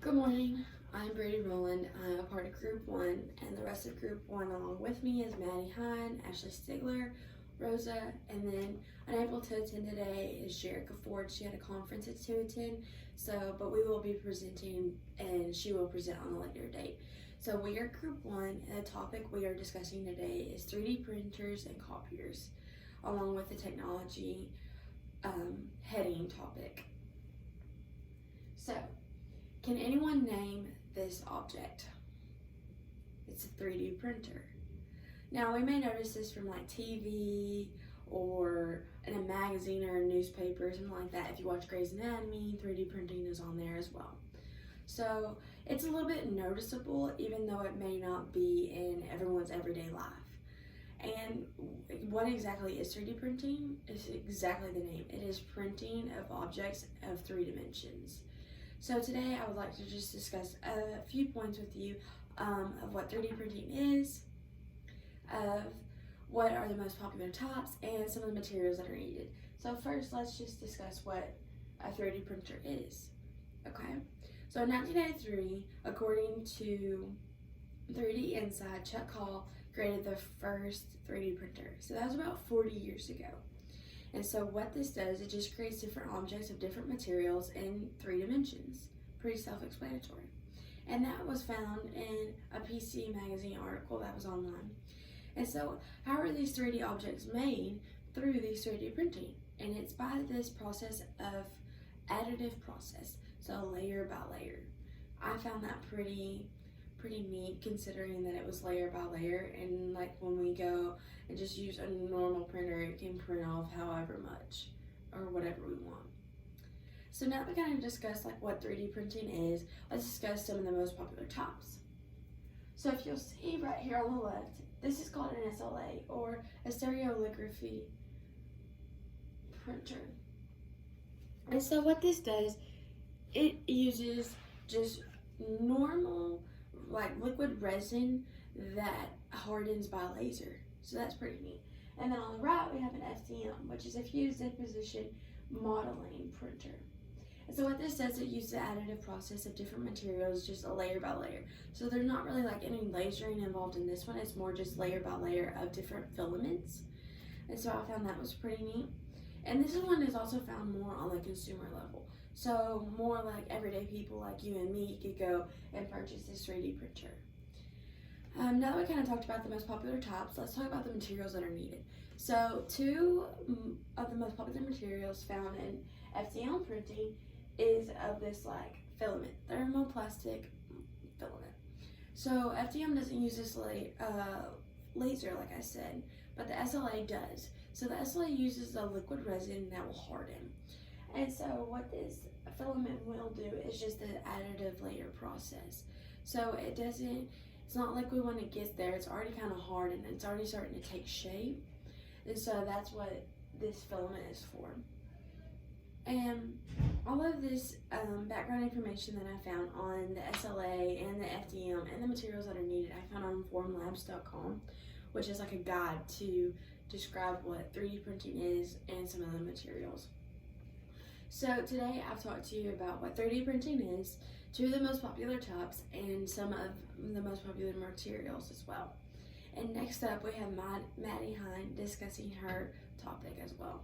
Good morning, I'm Brady Rowland. I'm a part of Group 1, and the rest of Group 1 along with me is Maddie Hine, Ashley Stigler, Rosa, and then unable to attend today is Jerica Ford. She had a conference to attend, but we will be presenting and she will present on a later date. So we are Group 1, and the topic we are discussing today is 3D printers and copiers, along with the technology heading topic. So, can anyone name this object? It's a 3D printer. Now, we may notice this from like TV or in a magazine or a newspaper, something like that. If you watch Grey's Anatomy, 3D printing is on there as well. So it's a little bit noticeable, even though it may not be in everyone's everyday life. And what exactly is 3D printing? It's exactly the name. It is printing of objects of 3 dimensions. So today I would like to just discuss a few points with you of what 3D printing is, of what are the most popular types, and some of the materials that are needed. So first, let's just discuss what a 3D printer is, okay? So in 1993, according to 3D Inside, Chuck Hall created the first 3D printer. So that was about 40 years ago. And so what this does, it just creates different objects of different materials in 3 dimensions. Pretty self-explanatory. And that was found in a PC Magazine article that was online. And so how are these 3D objects made? Through these 3D printing. And it's by this process of additive process. So layer by layer. I found that pretty neat, considering that it was layer by layer, and like when we go and just use a normal printer, it can print off however much or whatever we want. So now that we kind of discussed like what 3D printing is, let's discuss some of the most popular types. So if you'll see right here on the left, this is called an SLA, or a stereolithography printer. And so what this does, it uses just normal like liquid resin that hardens by laser. So that's pretty neat. And then on the right we have an FDM, which is a fused deposition modeling printer. And so what this does, it uses the additive process of different materials, just a layer by layer. So there's not really like any lasering involved in this one, it's more just layer by layer of different filaments. And so I found that was pretty neat. And this one is also found more on the consumer level. So more like everyday people like you and me could go and purchase this 3D printer. Now that we kind of talked about the most popular types, let's talk about the materials that are needed. So 2 of the most popular materials found in FDM printing is of this like filament, thermoplastic filament. So FDM doesn't use this laser like I said, but the SLA does. So the SLA uses a liquid resin that will harden. And so what this filament will do is just the additive layer process. So it's not like when it gets there, it's already kind of hard and it's already starting to take shape. And so that's what this filament is for. And all of this background information that I found on the SLA and the FDM and the materials that are needed, I found on formlabs.com, which is like a guide to describe what 3D printing is and some of the materials. So today I've talked to you about what 3D printing is, 2 of the most popular types, and some of the most popular materials as well. And next up we have Maddie Hine discussing her topic as well.